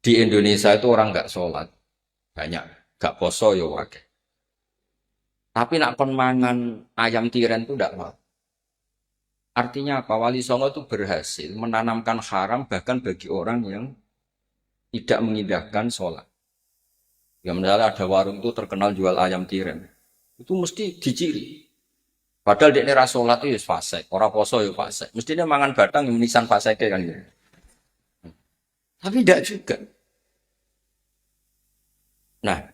Di Indonesia itu orang nggak sholat banyak, nggak poso ya wakil. Tapi nak kon mangan ayam tiren itu nggak mau. Artinya apa? Wali Songo itu berhasil menanamkan haram bahkan bagi orang yang tidak mengindahkan sholat. Ya misalnya ada warung itu terkenal jual ayam tiren, itu mesti diciri. Padahal dia nera sholat itu fasik, orang poso ya fasik. Mestinya mangan batang yang nisan fasik kan ya. Tapi tidak juga. Nah,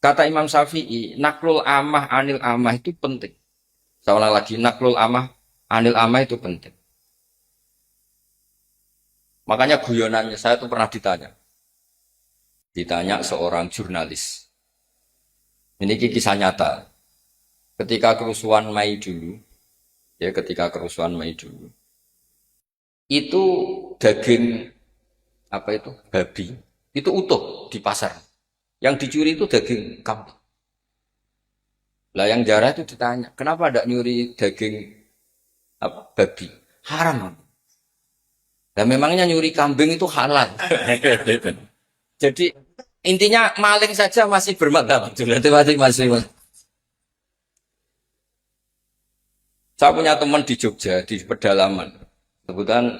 kata Imam Syafi'i, naklul amah anil amah itu penting. Saya ulang lagi, naklul amah anil amah itu penting. Makanya guyonannya saya tuh pernah ditanya seorang jurnalis. Ini kisah nyata. Ketika kerusuhan Mei dulu, itu daging apa itu babi itu utuh di pasar. Yang dicuri itu daging kambing. Lah yang jarah itu ditanya, kenapa tidak nyuri daging babi? Haram. Lah memangnya nyuri kambing itu halal. Jadi intinya maling saja masih bermadhab. Masih. Saya punya teman di Jogja di pedalaman. Kebetulan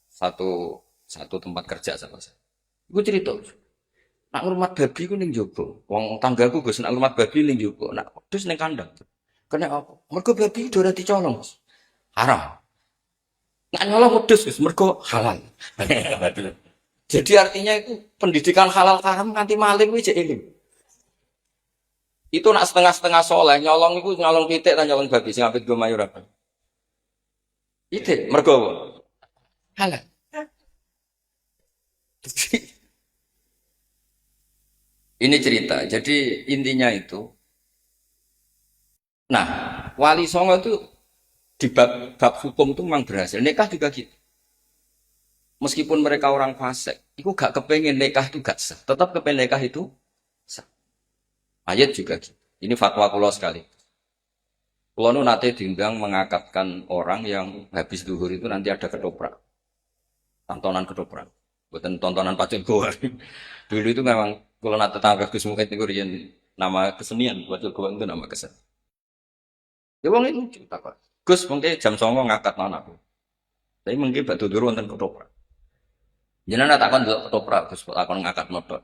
satu tempat kerja sama saya. Gue cerita, nak ngurmat babi ku ning jogo. Wong tanggaku Gus nak ngurmat babi ning jogo. Nak terus ning kandang. Kena apa? Mergo babi ora dicolong. Haram. Nak nyolong wedhus Gus, mergo halal. Jadi artinya itu pendidikan halal haram nganti maling kuwi jek ini. Itu nak setengah-setengah soleh, nyolong itu nyolong pitik dan nyolong babi sing apit go mayur apa. Itu mergo halal. Ini cerita. Jadi intinya itu. Nah, Wali Songo itu di bab hukum itu memang berhasil. Nikah juga gitu. Meskipun mereka orang fasik, itu gak kepengen nikah itu gak sah. Tetap kepengen nikah itu sah. Ayat juga gitu. Ini fatwa kulo sekali. Kulo nu nate diundang mengakatkan orang yang habis duhur itu nanti ada ketoprak. Tontonan ketoprak. Bukan tontonan pacul goa. Dulu itu memang kalau nate tangga Gus Muhyidd itu nama kesenian. Pacul goa itu nama kesenian. Ya wong itu lucu tak kok. Gus mungkin jam 09.00 ngakat anakku. Tapi mungkin batu dulu wonten ketoprak. Jenengan takon delok ketoprak Gus takon ngangkat modal.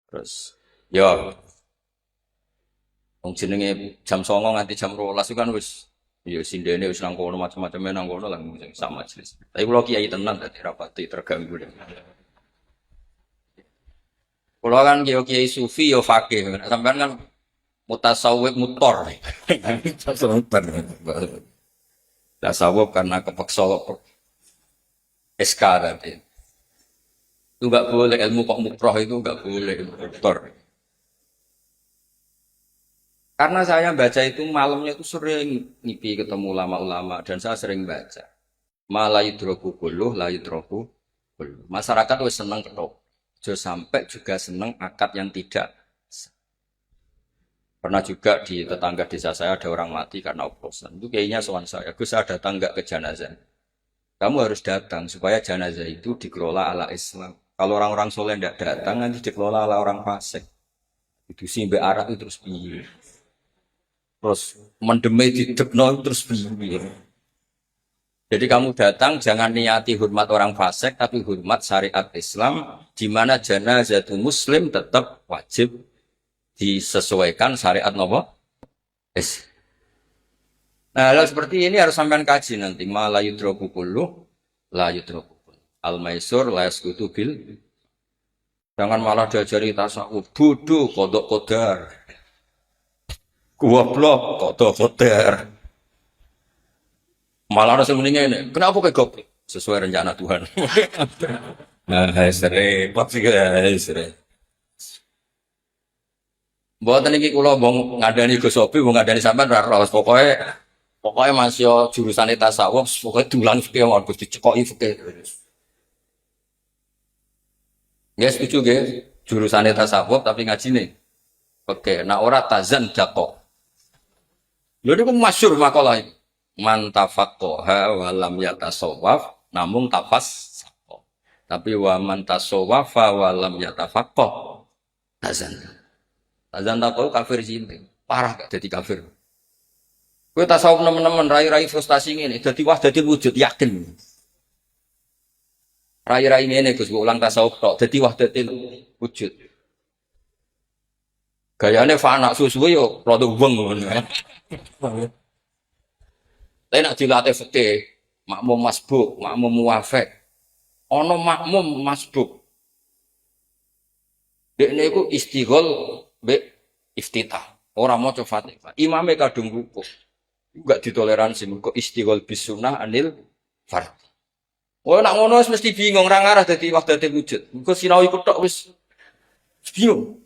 Terus ya wong jenenge jam 09.00 nganti jam 12 itu kan wis ya sindene wis nang kono macam-macam nang kono lah sama majelis. Tapi kula kiai tenan dadi rapati terganggu. Kula kan kiai sufi ya fakih. Sampean kan mutasawwif mutor. Tasawuf karena kepeksa SK tadi. Itu enggak boleh ilmu kok mukroh itu enggak boleh dokter. Karena saya baca itu malamnya itu sering ngipi ketemu ulama-ulama dan saya sering baca. Malah yudroku kulluh, la yudroku kulluh. Masyarakat wis seneng ketok. Sampai juga seneng akad yang tidak. Pernah juga di tetangga desa saya ada orang mati karena oplosan. Itu kayaknya soal saya. Gus saya datang enggak ke jenazah. Kamu harus datang supaya jenazah itu dikelola ala Islam. Kalau orang-orang soleh tidak datang, nanti dikelola ala orang fasik. Itu simbe arak itu terus piye. Terus mendeme di depno terus piye. Jadi kamu datang jangan niati hormat orang fasik, tapi hormat syariat Islam, di mana jenazah itu Muslim tetap wajib disesuaikan syariat nopo. Nah, hal seperti ini harus sampean kaji nanti. Ma la yudroku kulluh, la yudroku kulluh. Al-maisur la yaskutu bil. Jangan malah diajari tasawuf. Bodoh, kodok kodar. Goblok, kodok kodar. Malah harus mendingin ini. Kenapa kayak goblok? Sesuai rencana Tuhan. Nah, repot sih guys. Mboten iki kula wong ngandani Gus Sobi, wong ngandani sampean ora ros. Pokoknya masih jurusan tasawuf, pokoknya dulang fikih harus dicekoki fikih. Ya setuju guys, jurusan tasawuf tapi ngaji nih. Oke, nah ora tazan jako. Lho niku masyhur makalah iki. Man tafaqqaha wa lam yatasawwaf namung tafas. Tapi waman tasawwafa wa lam yatafaqqah tazan. Tazan tahu kafir sih. Parah gak jadi kafir. Kowe tasawuf nemen-nemen rai-rai frustasi ngene, dadi wahdatul wujud yakin. Rai-rai ngene Gus ulang tasawuf tok, dadi wahdatul wujud. Gayane fana susu yo rada weng ngono. Tapi nak dilatih fikih, makmum masbuk, makmum muwafaq. Ana makmum masbuk. Dekne iku istighol mbek iftitah. Ora maca Fatihah. Imame kadung rukuk. Enggak ditoleransi kok istighol bis sunnah anil fard. Oh nak ngono wis mesti bingung ra ngarah dadi wahdatul wujud. Engko sinau iku tok wis bingung.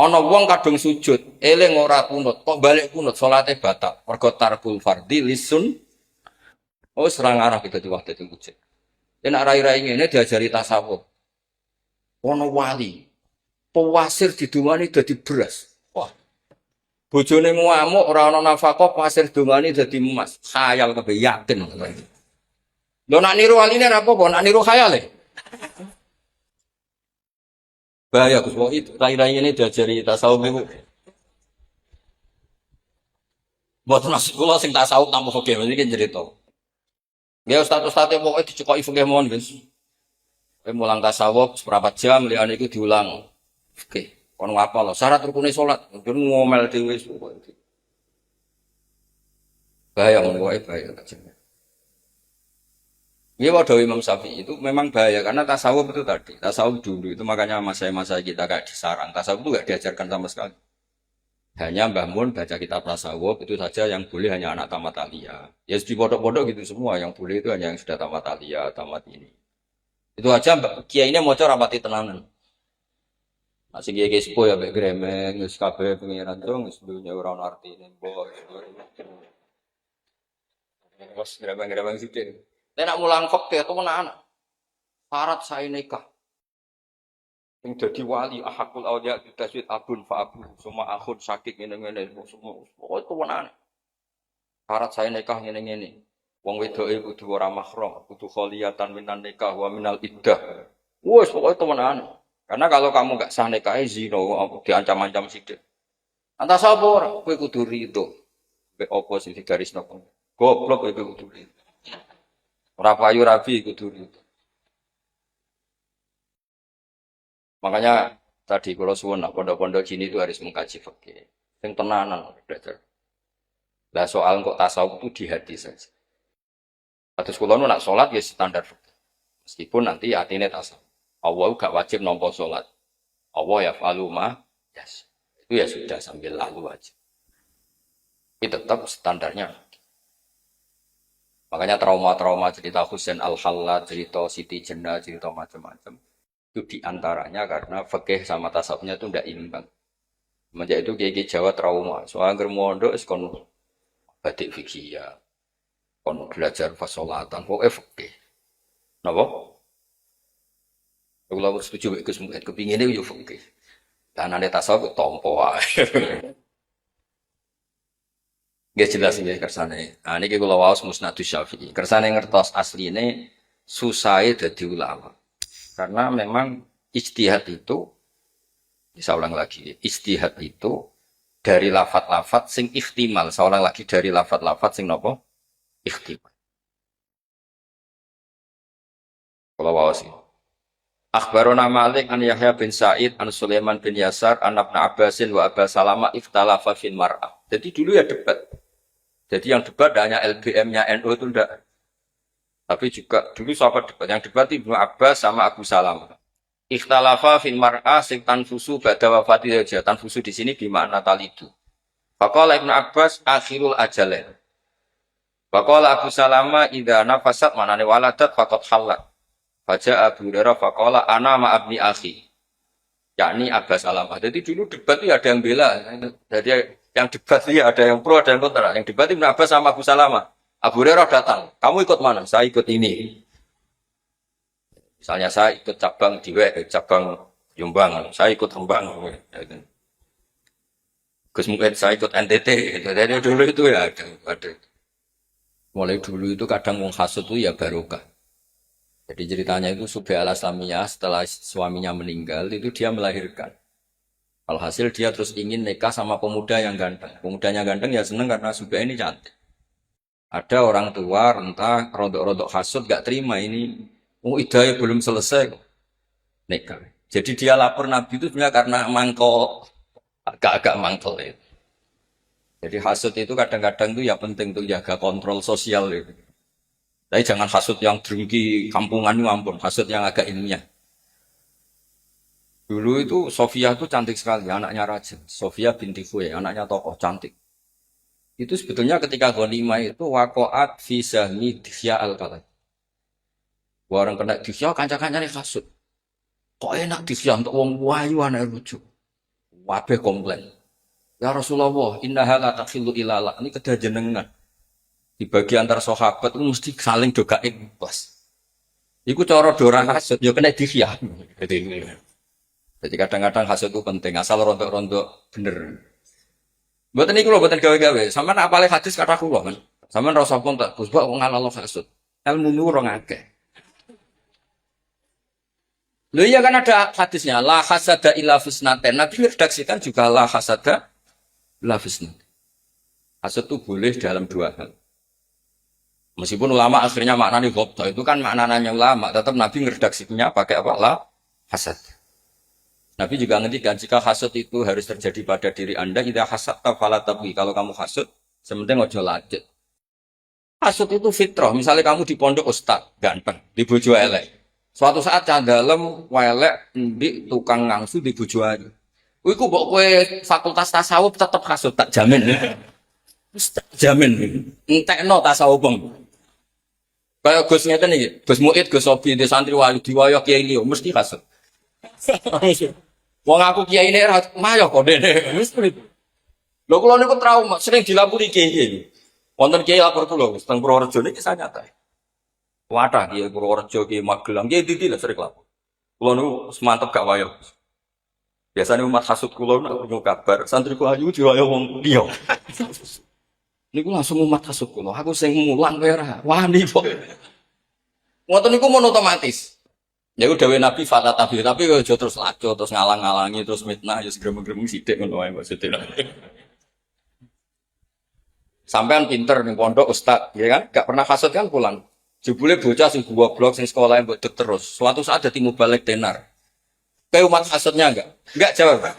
Ana wong kadung sujud, eling ora kunut, kok balik kunut salate batal. Mergo tarkul fardhi lisun. Oh serang arah kita di wahdatul wujud. Yen rai-rai ngene diajari tasawuf. Ana wali. Pewasir didungani dadi beras. Wah. Bojone ngamuk ora ana nafkah, pasir dungani dadi emas. Khayal kabeh yakin. Lho nak niru waline ra apa-apa, nak niru khayale. Bahaya Gus, wong itu rai-rai ini diajari tasawuf niku. Mboten maksud kula sing tasawuf tampa fikih iki cerita. Ya ustaz-ustaz pokoke dicekoki fikih mawon wis. Kowe mulang tasawuf seprapat jam liyane iku diulang fikih. Kon ngapal syarat rukune salat, njur ngomel dhewe pokoke. Bahaya ngono wae bahaya. Ini wadah Imam Syafi'i itu memang bahaya karena tasawuf itu tadi, tasawuf dulu itu makanya masa-masa kita kayak disarang, tasawuf itu gak diajarkan sama sekali. Hanya Mbah Mun baca kitab tasawuf itu saja yang boleh hanya anak tamat aliyah. Ya di pondok-pondok gitu semua yang boleh itu hanya yang sudah tamat aliyah, tamat ini. Itu aja Mbak Kiai ini mau cara rapati tenanan. Masih kiai sepuh ya, baik gremeng, nggak kabeh pengiran dong, sebelumnya orang arti ini, boh, bos gremeng sih. Nek mulang fakir itu mana anak? Syarat saya nikah. Yang jadi wali ahakul awliya bitaswid abun fa abu semua akhun sakit ngene-ngene semua. Oh itu mana? Syarat saya nikah ngene-ngene. Wong wedoke kudu ora mahram, kudu kholiyatan minan nikah wa minal iddah. Wes pokoke temenan. Karena kalau kamu enggak sah nikah zina diancam-ancam sithik. Anta sapa ora? Kowe kudu rido. Mbek apa sing digarisno kok. Goblok kowe kudu rido. Ora payu rabi kudu rido. Makanya tadi kalau suwun nak pondok-pondok gini itu harus mengkaji fikih. Sing tenanan belajar. Lah soal kok tasawuf itu di hati saja. Atus kula nu nak salat ya standar fikih. Meskipun nanti atine tasawuf. Allah gak wajib nampa salat. Allah ya faluma yes. Itu ya sudah sambil lalu aja. Itu tetap standarnya. Makanya trauma-trauma cerita Husain Al-Hallaj, cerita Siti Jenar, cerita macam-macam. Itu diantaranya karena fikih sama tasawufnya itu tidak imbang. Semenjak itu kiai Jawa trauma. Soal germondo kon batik fikih ya, kon belajar fasolatan, pokoknya fikih. Napa? Kalau setuju ikut semua, kepinginnya juga fikih. Dan ada tasawuf tompo aja. Gak jelas ya kersane. Nah ini kalau wawas musnadus Syafi'i. Kersane ngertos asli ini susah jadi ulama. Karena memang ijtihad itu, bisa ulang lagi, ijtihad itu dari lafat-lafat sing ihtimal. Saya ulang lagi dari lafat-lafat sing nopo ihtimal. Kalau wawas ini. Akhbarona Malik an Yahya bin Sa'id an Sulaiman bin Yasar an Ibnu Abbasin wa Aba Salama ikhtalafa fil mar'ah. Jadi dulu ya debat. Jadi yang debat tidak hanya LBM-nya NU itu enggak. Tapi juga dulu sahabat debat. Yang debat Ibnu Abbas sama Abu Salama. Ikhtalafa fil mar'ah sing tanfusu ba'da wafati raja. Tanfusu di sini bermakna talidu. Faqala Ibnu Abbas akhirul ajalain. Faqala Abu Salama idza nafasat manane waladat faqad halat. Baca Abu Hurairah faqala ana ma abni akhi. Yakni Abbas Salamah. Jadi dulu debat itu ada yang bela. Jadi yang debat itu ada yang pro, ada yang kontra. Yang debat itu Abbas sama Abu Salamah. Abu Hurairah datang. Kamu ikut mana? Saya ikut ini. Misalnya saya ikut cabang cabang Jombang. Saya ikut Rembang. Gus mungkin saya ikut NTT. Jadi dulu itu ya ada. Mulai dulu itu kadang wong hasud itu ya barokah. Jadi ceritanya itu Subi al-Aslamiyah setelah suaminya meninggal itu dia melahirkan. Alhasil dia terus ingin nikah sama pemuda yang ganteng. Pemudanya ganteng ya seneng karena Subi ini cantik. Ada orang tua entah rodok-rodok hasut gak terima ini. Oh idahnya belum selesai kok nikah. Jadi dia lapor Nabi itu sebenarnya karena mangkok agak-agak mangkel itu. Jadi hasut itu kadang-kadang tuh ya penting tuh jaga kontrol sosial itu. Tapi jangan hasut yang drengki kampungan itu ampun, hasut yang agak ilmiah. Dulu itu Sofia itu cantik sekali, anaknya raja. Sofia binti Khuwe, anaknya tokoh cantik. Itu sebetulnya ketika Ghanimah itu wakoat fi sahmi Dihya al-Kalai. Orang kena Dihya kanca-kancane hasut. Kok enak Dihya untuk wong wayu anak lucu. Wabe komplain. Ya Rasulullah, innaha la takhillu ilala. Ini kedah jenengan. Dibagi antar sahabat itu mesti saling dogain bos. Iku cara dorang hasud, ya kena Dihya. Jadi kadang-kadang hasud itu penting, asal rontok-rontok bener. Buatan ini kalau buatan gawe-gawe, sama nak apalagi hadis kata kulo kan, sama rasa pun tak, Gus Bak ngalalo hasud, ilmu nurung akeh. Loh iya kan ada hadisnya, la hasada illa fisnaten. Nabi redaksikan juga la hasada illa fisnaten. Hasud itu boleh dalam dua hal. Meskipun ulama akhirnya maknanya gobto, itu kan maknanya ulama, tetap Nabi ngeredaksikannya pakai apa? La hasad. Nabi juga ngendikan jika hasud itu harus terjadi pada diri Anda, tidak hasad fala tabghi. Kalau kamu hasud, sementing ojo lanjut. Hasud itu fitrah. Misalnya kamu di pondok ustaz, ganteng, di bojo elek. Suatu saat candalem welek di tukang ngangsu di bojo ayu. Iku mbok kowe fakultas tasawuf tetep hasud tak jamin. Tak jamin. Entekno tasawuf bang. Kayak Gus ngeten iki, Gus Muid, Gus Sobi di santri wali diwayah kiai liya mesti hasud. Wong aku kiai ini mayo kok dene. Lho kula niku trauma, sering dilapuri kiai. Wonten kiai lapor kula, teng Purworejo niki kisah nyata. Wadah kiai Purworejo, kiai Magelang, kiai iki lho sering lapor. Kula niku semantep gak wayo. Biasanya umat hasud kula nek krungu kabar, santri ku ayu diwayah wong liya. Niku langsung umat hasud kula, aku sing mulang kowe ora wani kok. Ngoten niku mon otomatis. Ya udah Nabi fata tabi, tapi aja terus laco, terus ngalang-ngalangi, terus mitnah, ya segrem-grem sithik ngono wae maksudnya. Sampean pinter ning pondok ustaz, ya kan? Gak pernah hasud kan pulang. Jebule bocah sing goblok sing sekolah mbok dek terus. Suatu saat dadi mubalek tenar. Kayak umat hasudnya enggak? Enggak jawab.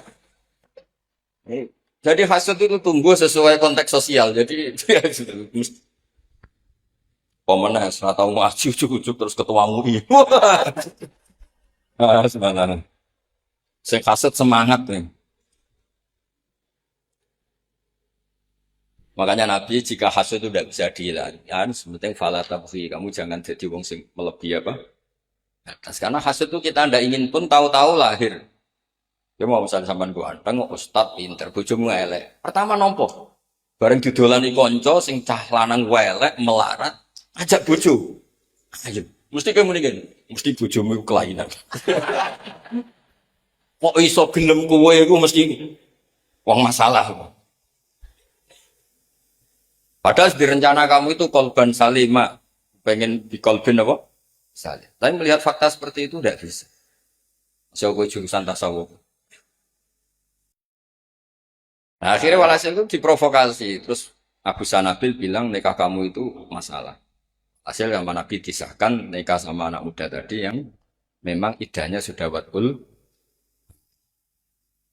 Jadi hasud itu tumbuh sesuai konteks sosial. Jadi pemenang, atau ngaji ujuk-ujuk terus ketua MUI. Sebenarnya. Saya kasut semangat nih. Makanya Nabi jika hasud itu tidak bisa dihilangkan, sementing fala tabghi, kamu jangan jadi wong sing melebihi apa? Atas karena hasud itu kita tidak ingin pun tahu-tahu lahir. Ya mau misalnya sampean ganteng, ustad pinter, bojomu elek. Pertama nompo. Bareng didolani konco sing cah lanang elek melarat, ajak bojo. Ayo, mesti kamu nih mesti bojomu iku kelainan. Kok iso gelem kowe iku mesti wong masalah. Padahal di rencana kamu itu kolban salima, pengen di kolbin apa? Salim. Tapi melihat fakta seperti itu tidak bisa. Siapa jurusan tasawuf. Nah, akhirnya walhasil itu diprovokasi. Terus Abu Sanabil bilang nikah kamu itu masalah. Hasil yang Nabi disahkan nikah sama anak muda tadi yang memang idahnya sudah watul.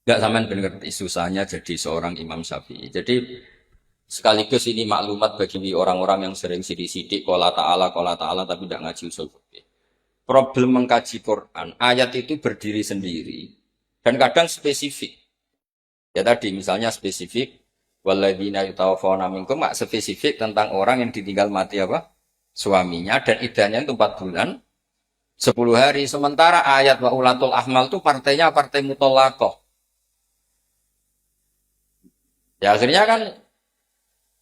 Gak sampean bener susahnya jadi seorang Imam Syafi'i. Jadi sekaligus ini maklumat bagi orang-orang yang sering sidik-sidik qala ta'ala tapi tidak ngaji usul fikih. Problem mengkaji Quran, ayat itu berdiri sendiri dan kadang spesifik. Ya tadi misalnya spesifik walladzina yatawaffawna minkum mak spesifik tentang orang yang ditinggal mati apa? Suaminya dan idahnya itu 4 bulan 10 hari. Sementara ayat wa ulatul ahmal itu partainya partai mutallaqah. Ya akhirnya kan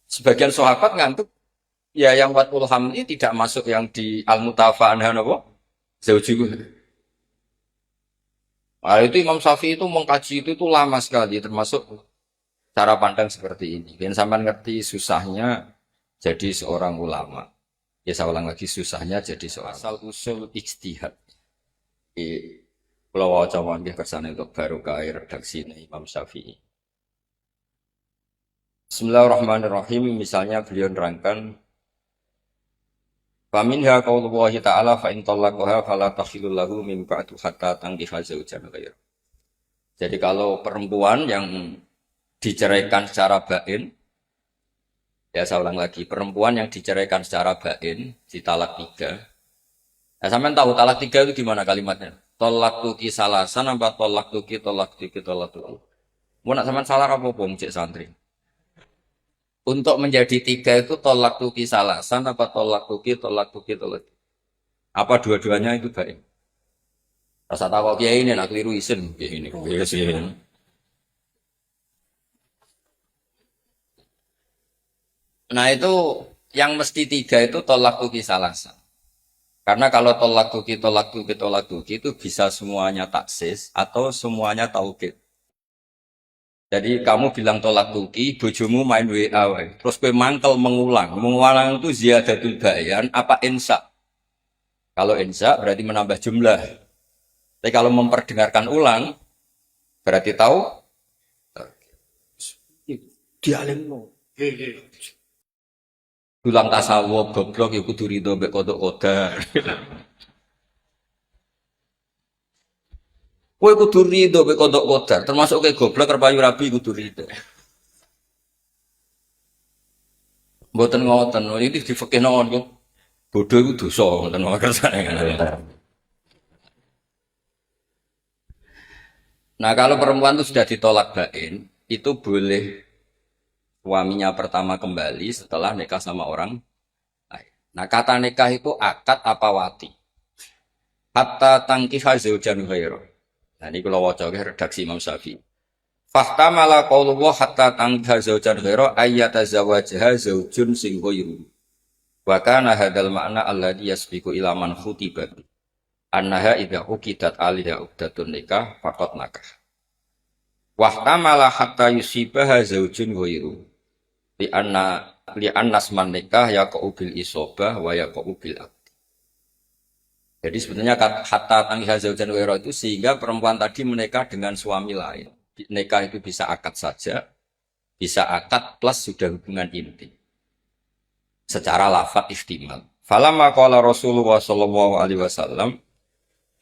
sebagian sahabat ngantuk ya yang watul hamli tidak masuk yang di al-mutafa anha napa? Zaujiku. Nah, itu Imam Syafi'i itu mengkaji itu lama sekali termasuk cara pandang seperti ini. Dan sampai ngerti susahnya jadi seorang ulama. Ya saya ulang lagi susahnya jadi soal asal usul ijtihad. Kalau waca mangke kersane untuk baru kaya redaksi Imam Syafi'i. Bismillahirrahmanirrahim. Misalnya beliau nerangkan faminha qaulullahi ta'ala fa in talaqaha fala tahillu lahu min ba'du hatta tankiha zaujan ghairu. Jadi kalau perempuan yang diceraikan secara bain, ya saya ulang lagi, perempuan yang diceraikan secara bain, ditalak 3. Nah, sampean tahu talak 3 itu gimana kalimatnya? Tolak tuki salasan apa tolak tuki tolak tuki tolak tuki. Mau nak sampean salah apa pun cek santri. Untuk menjadi 3 itu tolak tuki salasan apa tolak tuki tolak tuki tolak. Apa dua-duanya itu baik? Rasa tahu kiai ini nak keliru isin kiai ini. Nah itu yang mesti 3 itu tolak tuki salasan. Karena kalau tolak tuki itu bisa semuanya taksis atau semuanya taukid. Jadi kamu bilang tolak tuki, bojomu main WA, terus gue mangkel mengulang itu ziyadatul bayan apa insa? Kalau insa berarti menambah jumlah. Tapi kalau memperdengarkan ulang berarti tahu dialingno. Tulang tasawuf goblok ya kudu rido mbek kodok kodar. Kowe kudu rido mbek kodok kodar, termasuk kayak goblok kerpayu rabi kudu rido. Mboten ngoten, iki di fikih nang kok. Bodho iku dosa ngoten wae kersane. Nah, kalau perempuan itu sudah ditolak bain, itu boleh suaminya pertama kembali setelah nikah sama orang lain. Nah, kata nikah itu akad apa wati? Hatta tangkiha zaujan ghairu. Nah, ini kalau waca redaksi Imam Syafi'i. Fahtamala qaulullah hatta tangkiha zaujan ghairu ayyatazawwajaha zaujun sing ghairu. Wa kana hadzal ma'na alladhi yasbiqu ila man khutiba. Annaha idza uqidat alaiha uqdatun nikah faqad nakah. Wahtamala hatta yusibaha zaujun ghairu. Li annas man nikah yaqau bil isobah wa yaqau bil aqd. Jadi sebenarnya hatta tangiha zaujan ghairu itu sehingga perempuan tadi menikah dengan suami lain. Nikah itu bisa akad saja, bisa akad plus sudah hubungan inti. Secara lafaz ihtimal. Falamma qala Rasulullah sallallahu alaihi wasallam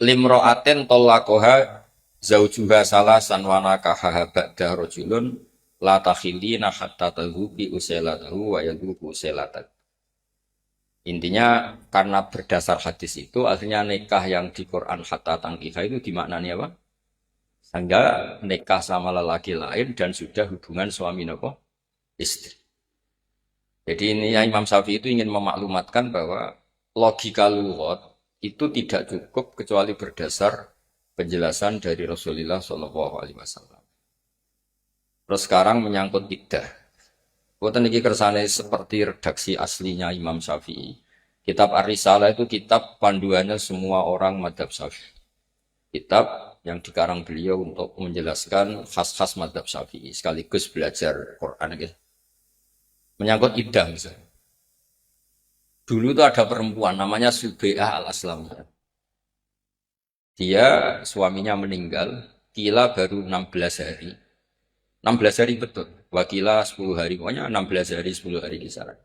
limra'atin talaqaha zaujuha salasan wa nakaha ba'da rajulun la takhillina hatta tadhuqi usailatahu wa yadhuqu usailatahu. Intinya karena berdasar hadis itu akhirnya nikah yang di Quran hatta tangkiha itu dimaknani apa? Sehingga nikah sama lelaki lain dan sudah hubungan suami nopo istri. Jadi ini Imam Syafi'i itu ingin memaklumatkan bahwa logika lughat itu tidak cukup kecuali berdasar penjelasan dari Rasulullah Shallallahu Alaihi Wasallam. Terus sekarang menyangkut iddah. Buatan ini kersane seperti redaksi aslinya Imam Syafi'i. Kitab Ar-Risalah itu kitab panduannya semua orang madhab Syafi'i. Kitab yang dikarang beliau untuk menjelaskan khas-khas madhab Syafi'i sekaligus belajar Quran. Gitu. Menyangkut iddah misalnya. Dulu itu ada perempuan namanya Subai'ah al-Aslamiyah. Dia suaminya meninggal, kila baru 16 hari. 16 hari betul. Wakila 10 hari, pokoknya 16 hari, 10 hari kisaran.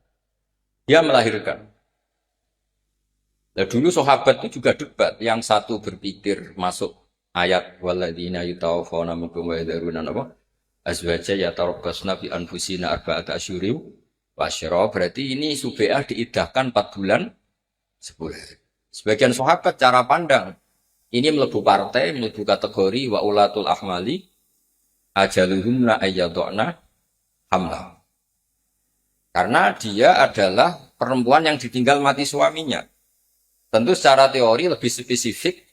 Dia melahirkan. Nah, dulu sahabat itu juga debat. Yang satu berpikir masuk ayat walladzina yutawaffawna minkum wa yadharuna apa? Azwaja yatarabbasna bi anfusina arba'ata asyhuri wa asyra. Berarti ini Subai'ah diiddahkan 4 bulan 10 hari. Sebagian sahabat cara pandang ini melebu partai, melebu kategori wa ulatul ahmali ajaluhumna ayyadna hamlah. Karena dia adalah perempuan yang ditinggal mati suaminya. Tentu secara teori lebih spesifik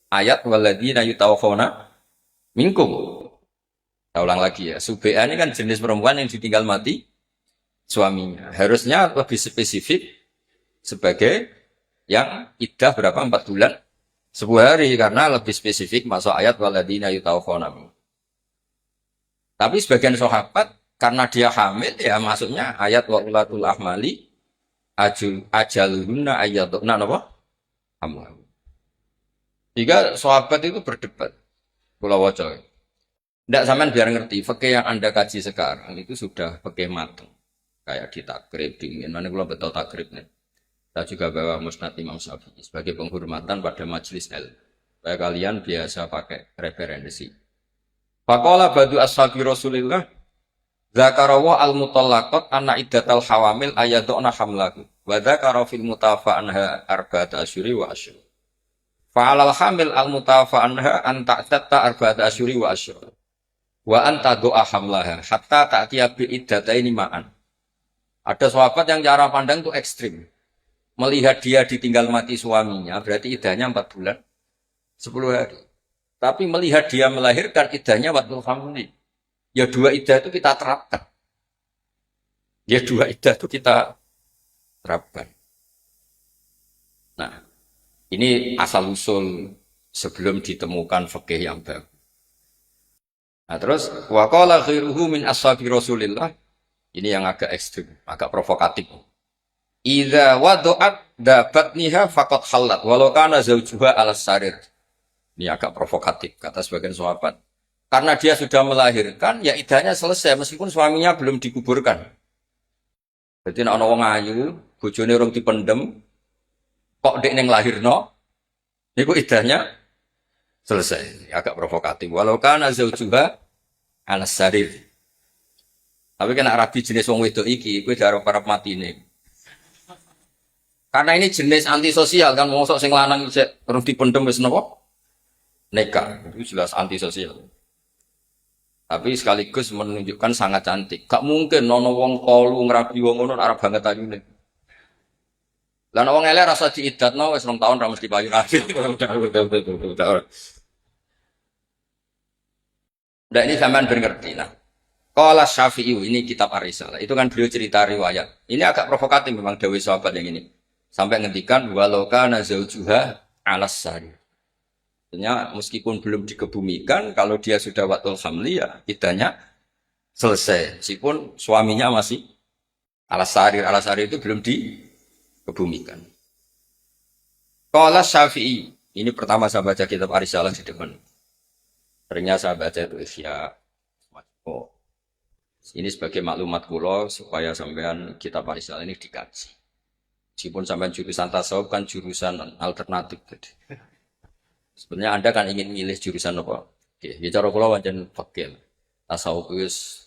ayat walladzina yutawaffawna minkum. Saya ulang lagi ya, Subai'ah ini kan jenis perempuan yang ditinggal mati suaminya. Harusnya lebih spesifik sebagai yang iddah berapa 4 bulan 10 hari karena lebih spesifik masuk ayat walladzina yutawaffawna minkum. Tapi sebagian sahabat karena dia hamil ya maksudnya ayat wa ulatul ahmali ajaluhunna ayyadna napa? Hamlah. Jika sahabat itu berdebat. Kula waca. Ndak sampean biar ngerti, fikih yang Anda kaji sekarang itu sudah fikih mateng. Kayak di takrib, di mana kula betul takribnya. Kita juga bawa Musnad Imam Syafi'i sebagai penghormatan pada majelis ilmu. Supaya kalian biasa pakai referensi. Faqala badu ashabi Rasulillah zakarawa al-mutallaqat anna iddatal hawamil ayaduna hamlahu wa dzakara fil mutafa anha arba'ata asyuri wa asyur. Fa'alal hamil al-mutafa anha an ta'tatta arba'ata asyuri wa asyur. Wa anta doa hamlaha hatta ta'tiya bi iddataini ma'an. Ada sahabat yang cara pandang itu ekstrim. Melihat dia ditinggal mati suaminya berarti iddahnya 4 bulan 10 hari. Tapi melihat dia melahirkan iddahnya waktu hamil. Ya dua iddah itu kita terapkan. Ya dua iddah itu kita terapkan. Nah, ini asal usul sebelum ditemukan fikih yang baru. Nah, terus waqala khairuhu min ashabi Rasulillah. Ini yang agak ekstrim, agak provokatif. Idza wada'at dabatniha faqad halat walau kana zawjuha alas sarir. Ini agak provokatif kata sebagian sahabat. Karena dia sudah melahirkan, ya iddahnya selesai meskipun suaminya belum dikuburkan. Berarti nek ana wong ayu, bojone urung dipendem, kok ndek ning lahirno, niku iddahnya selesai. Agak provokatif. Walau kana zawjuha alas sarir. Tapi kena rabi jenis wong wedok iki, kowe darah parap matine. Karena ini jenis antisosial kan, mosok sing lanang isih urung dipendem wis napa? Nikah. Itu jelas antisosial. Tapi sekaligus menunjukkan sangat cantik. Gak mungkin nono wong kolu ngrabi wong ngono arep banget ayune. Lah wong elek rasa diidatno wis 2 tahun ra mesti payu rabi. Nah ini sampean ben ngerti nah. Qala Syafi'i ini kitab Ar-Risalah. Itu kan beliau cerita riwayat. Ini agak provokatif memang dawuh sahabat yang ini. Sampai ngendikan walau kana zaujuha 'alas sari. Artinya meskipun belum dikebumikan, kalau dia sudah waktul hamli ya iddahnya selesai. Meskipun suaminya masih alas sari itu belum dikebumikan. Qala Syafi'i. Ini pertama saya baca kitab Ar-Risalah di depan. Seringnya saya baca itu Ihya. Oh. Ini sebagai maklumat kula supaya sampean kitab Ar-Risalah ini dikaji. Meskipun sampean jurusan tasawuf kan jurusan alternatif tadi. Sebenarnya Anda kan ingin milih jurusan apa? Oke, ya cara kula pancen fakir. Tasawuf wis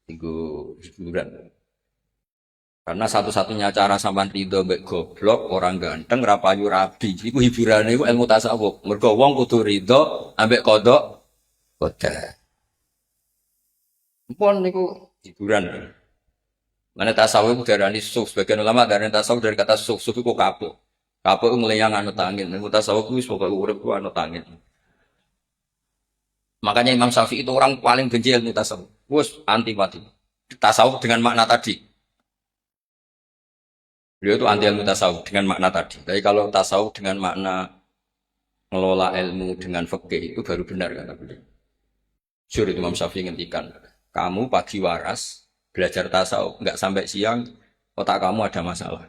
tinggu hiburan. Karena satu-satunya cara sampean ridho mbek goblok, orang ganteng, ra payu rabi. Iku hiburane iku ilmu tasawuf. Mergo wong kudu ridho ambek kodok qadar. Pun niku hiburan. Mana tasawuf darani suf, sebagian ulama darani tasawuf dari kata suf iku kapuk. Kapuk ngleyang anut angin. Niku tasawuf wis pokoke urip ku anut angin. Makanya Imam Syafi'i itu orang paling benci ilmu tasawuf. Wes antipati. Tasawuf dengan makna tadi. Beliau itu anti ilmu tasawuf dengan makna tadi. Tapi kalau tasawuf dengan makna ngelola ilmu dengan fikih itu baru benar kata beliau. Syur itu Imam Syafi'i ngendikan. Kamu pagi waras, belajar tasawuf, nggak sampai siang, otak kamu ada masalah.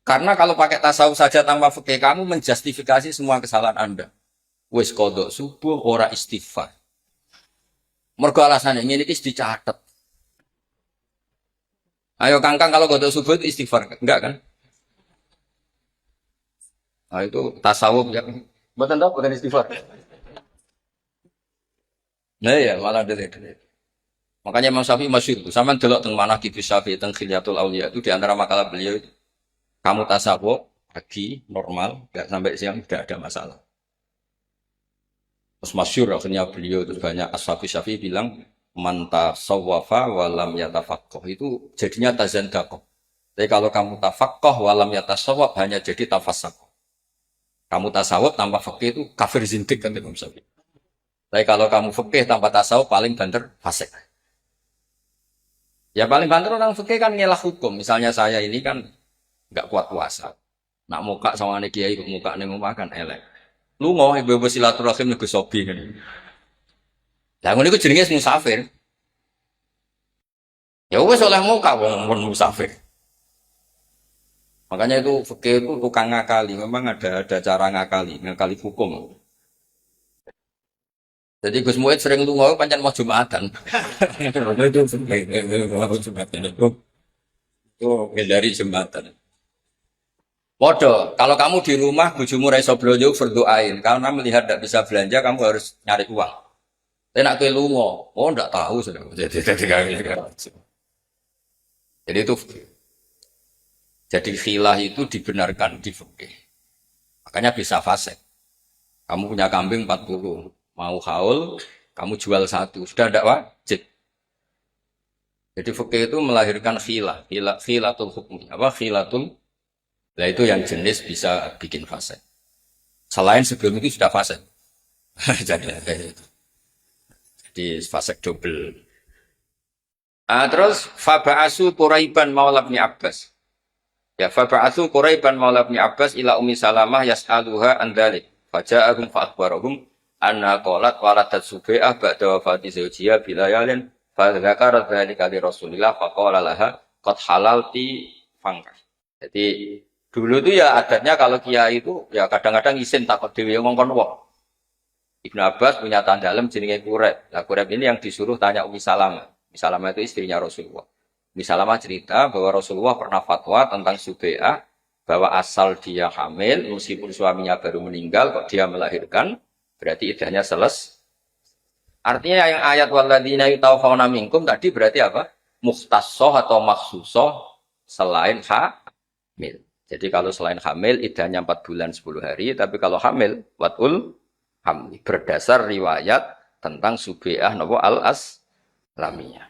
Karena kalau pakai tasawuf saja tanpa fikih, kamu menjustifikasi semua kesalahan Anda. Wis kodok subuh, ora istighfar. Mergo alasannya ini dicatat. Ayo kangkang kalau kodok subuh itu istighfar, enggak kan? Nah itu tasawuf yang buatan tahu bukan istighfar. Nah ya malah dede. Makanya Imam Syafi'i masyhur itu. Sama delok teng manaqib Syafi'i teng Khilyatul Auliya itu di antara makalah beliau itu. Kamu tasawuf pagi normal, enggak sampai siang tidak ada masalah. Terus masyhur akhirnya beliau itu banyak ashabi Syafi'i bilang man tasawwafa wa lam yatafaqqah itu jadinya tazandaqah. Tapi kalau kamu tafaqqah wa lam yatasawwaf hanya jadi tafassaqah. Kamu tasawuf tanpa fikih itu kafir zindik kan Imam Syafi'i. Tapi kalau kamu fikih tanpa tasawuf paling banter fasik. Ya paling banter orang fikih kan ngelah hukum. Misalnya saya ini kan nggak kuat puasa. Nak muka sama ane kiai muka ning omah kan elek. Lu mau ibu silaturahim nego sobi kan. Lah ngono iku jenenge musafir. Ya wes oleh muka wong musafir. Makanya itu fikih itu tukang ngakali, memang ada cara ngakali, ngakali hukum. Jadi Gus Muid sering lunga pancen mau Jumatan. Itu mau Jumatan itu dari Jumatan. Podo, kalau kamu di rumah bojomu ra iso blonjo berdoain. Karena melihat tidak bisa belanja, kamu harus nyari uang. Tapi nak kowe lunga, oh ndak tahu sudah. Jadi itu jadi khilah itu dibenarkan di fikih. Makanya bisa fasek. Kamu punya kambing 40, mau haul, kamu jual satu, sudah tidak wajib. Jadi fikih itu melahirkan khilatul hukum. Apa khilatul? Nah itu yang jenis bisa bikin fasek. Selain sebelum itu sudah fasek. Jadi fasek double. Terus faba'asu Quraiban maula bin Abbas. Ya faba'asu Quraiban maula bin Abbas ila Ummi Salamah yas'aluha an dzalik. Faja'ahum fa'akhbarahum anna qalat waladat Subai'ah ba'da wafati zawjiha bilayalin fa dzakara dzalika li Rasulillah faqala laha qad halalti fangkah. Jadi dulu itu ya adatnya kalau kiai itu ya kadang-kadang isin takut dhewe ngongkon wong. Ibnu Abbas punya tandalem jenenge Quraib. Nah Quraib ini yang disuruh tanya Ummi Salamah. Ummi Salamah itu istrinya Rasulullah. Ummi Salamah cerita bahwa Rasulullah pernah fatwa tentang Subai'ah bahwa asal dia hamil meskipun suaminya baru meninggal kok dia melahirkan berarti iddahnya selesai. Artinya yang ayat walladzina yutawaffawna minkum tadi berarti apa? Mukhtassoh atau makhsusoh selain hamil. Jadi kalau selain hamil iddahnya 4 bulan 10 hari, tapi kalau hamil watul hamil berdasar riwayat tentang Subai'ah napa al-Aslamiyah.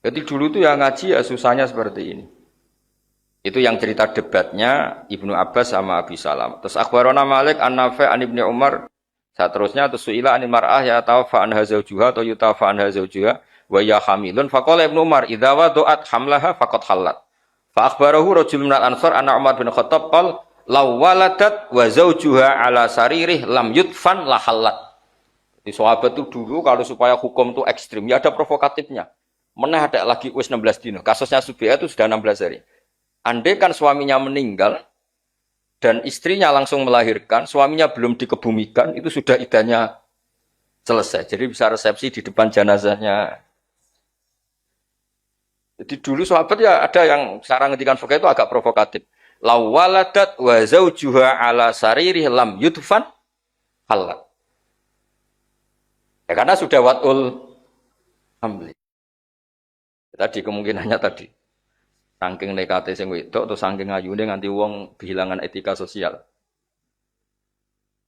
Jadi dulu itu yang ngaji ya susahnya seperti ini. Itu yang cerita debatnya Ibnu Abbas sama Abi Salam. Terus akhbarona Malik an-Nafi' an Ibnu Umar. Seterusnya terus suila anil mar'ah ya tawfa anha zawjuha atau yutafa anha zawjuha wa ya hamilun faqala Ibnu Umar idza wada'at hamlaha faqad halat. Fa akhbarahu rajulun minal ansar anna Umar bin Khattab qala law waladat wa zawjuha ala saririh lam yudfan la halat. Di sahabat itu dulu kalau supaya hukum itu ekstrim ya ada provokatifnya. Meneh ada lagi wis 16 dino. Kasusnya Subai'ah itu sudah 16 hari. Andai kan suaminya meninggal dan istrinya langsung melahirkan, suaminya belum dikebumikan, itu sudah iddahnya selesai. Jadi bisa resepsi di depan jenazahnya. Jadi dulu sahabat ya ada yang sekarang ngendikan fikih itu agak provokatif. Law waladat wa zawjuha ala saririh lam yudfan halat. Ya karena sudah watul hamli. Tadi kemungkinannya tadi. Saking nekate sing wedok atau saking ayune nganti wong kehilangan etika sosial.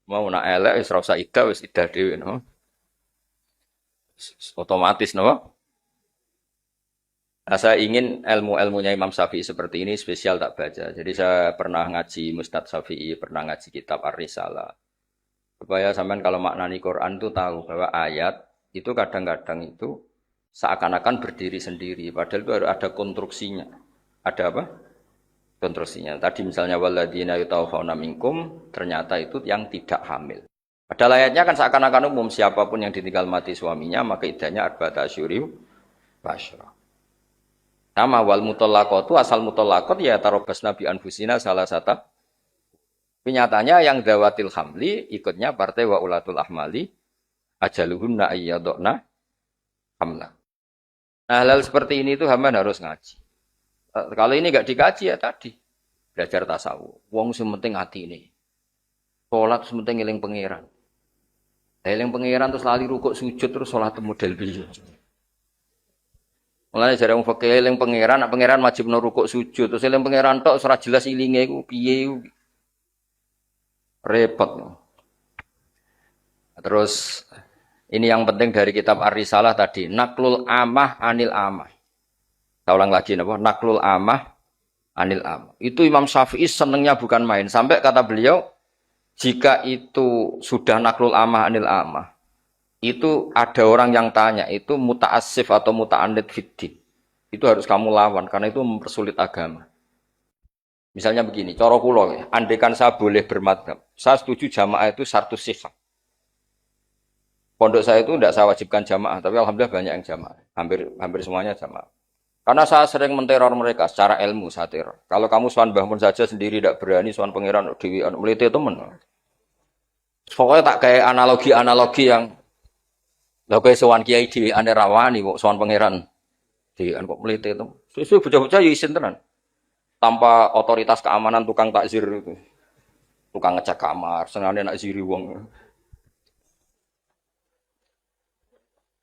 Mau nak elek wis ora usah iddah wis iddah dhewe no. Otomatis no. Nah, saya ingin ilmu-ilmunya Imam Syafi'i seperti ini spesial tak baca. Jadi saya pernah ngaji Mustad Syafi'i, pernah ngaji kitab Ar-Risalah. Supaya sampean kalau maknani Quran itu tahu bahwa ayat itu kadang-kadang itu seakan-akan berdiri sendiri padahal itu ada konstruksinya. Ada apa? Konstruksinya. Tadi misalnya walladzina yutawaffawna minkum, ternyata itu yang tidak hamil. Padahal ayatnya kan seakan-akan umum siapapun yang ditinggal mati suaminya maka iddahnya arba'ata asyhur wa asyra. Sama wal mutallaqatu asal mutallaqat ya tarabbasna bi anfusina salasata. Nyatanya yang dawatil hamli ikutnya partai wa ulatul ahmali ajaluhunna ayyadna hamla. Nah, hal seperti ini tuh hamba harus ngaji. Kalau ini enggak dikaji ya tadi belajar tasawuf. Wong sing penting ati ini. Salat sing penting eling pangeran. Eling pangeran terus lali rukuk sujud terus salat model piye. Mulane jare wong fikih eling pangeran, nek pangeran wajib no rukuk sujud terus eling pangeran tok ora jelas ilinge iku piye repot. Terus ini yang penting dari kitab Ar-Risalah tadi, naklul amah anil amah. Saya ulang lagi napa? Naklul amah anil amah. Itu Imam Syafi'i senengnya bukan main. Sampai kata beliau, jika itu sudah naklul amah anil amah, itu ada orang yang tanya, itu muta'assif atau muta'anid fiddin. Itu harus kamu lawan, karena itu mempersulit agama. Misalnya begini, cara kula, andaikan saya boleh bermadhab, saya setuju jamaah itu syartus sihah. Pondok saya itu tidak saya wajibkan jamaah, tapi alhamdulillah banyak yang jamaah. Hampir semuanya jamaah. Karena saya sering menteror mereka secara ilmu saya teror. Kalau kamu sowan Mbah Mun saja sendiri tidak berani sowan pangeran dewean melite temen. Pokoknya tak kayak analogi-analogi yang lha kowe sowan kiai dhewean rawani kok sowan pangeran dhewean kok melite to. Susu bocah-bocah yo isin tenan. Tanpa otoritas keamanan tukang takzir itu. Tukang ngecek kamar, senengane nak ziri wong.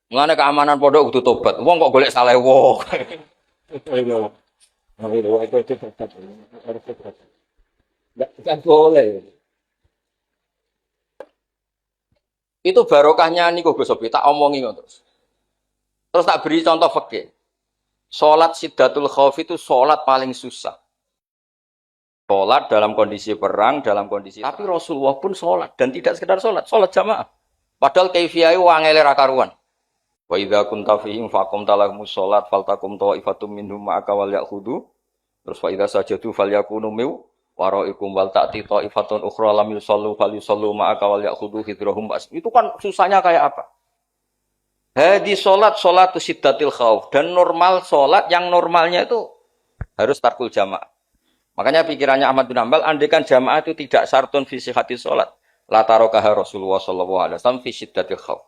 Mulane keamanan pondok kudu tobat. Wong kok golek saleh wong. Enggak boleh. Itu barokahnya niku Gus Sofi tak omongi ngono terus. Terus tak beri contoh fikih. Salat Siddatul Khauf itu salat paling susah. Salat dalam kondisi perang, dalam kondisi tapi Rasulullah pun salat dan tidak sekedar salat jamaah. Padahal kaifiyah wangele ra karuan. Wa idza kunta fihim faqum talahumus salat faltakum ta'ifatum minhum ma'aka wal ya'khudhu. Terus fa idza sajadu falyakunu min waraikum wal ta'ti ta'ifatun ukhra lam yusallu falyusallu ma'aka wal ya'khudhu hidrahum. Itu kan susahnya kayak apa? Hadi salatu Siddatil Khauf dan normal salat yang normalnya itu harus tarkul jamaah. Makanya pikirannya Ahmad bin Hanbal, andaikan jamaah itu tidak syartun fi sihhatis salat, la tarokaha Rasulullah sallallahu alaihi wasallam fi Siddatil Khauf.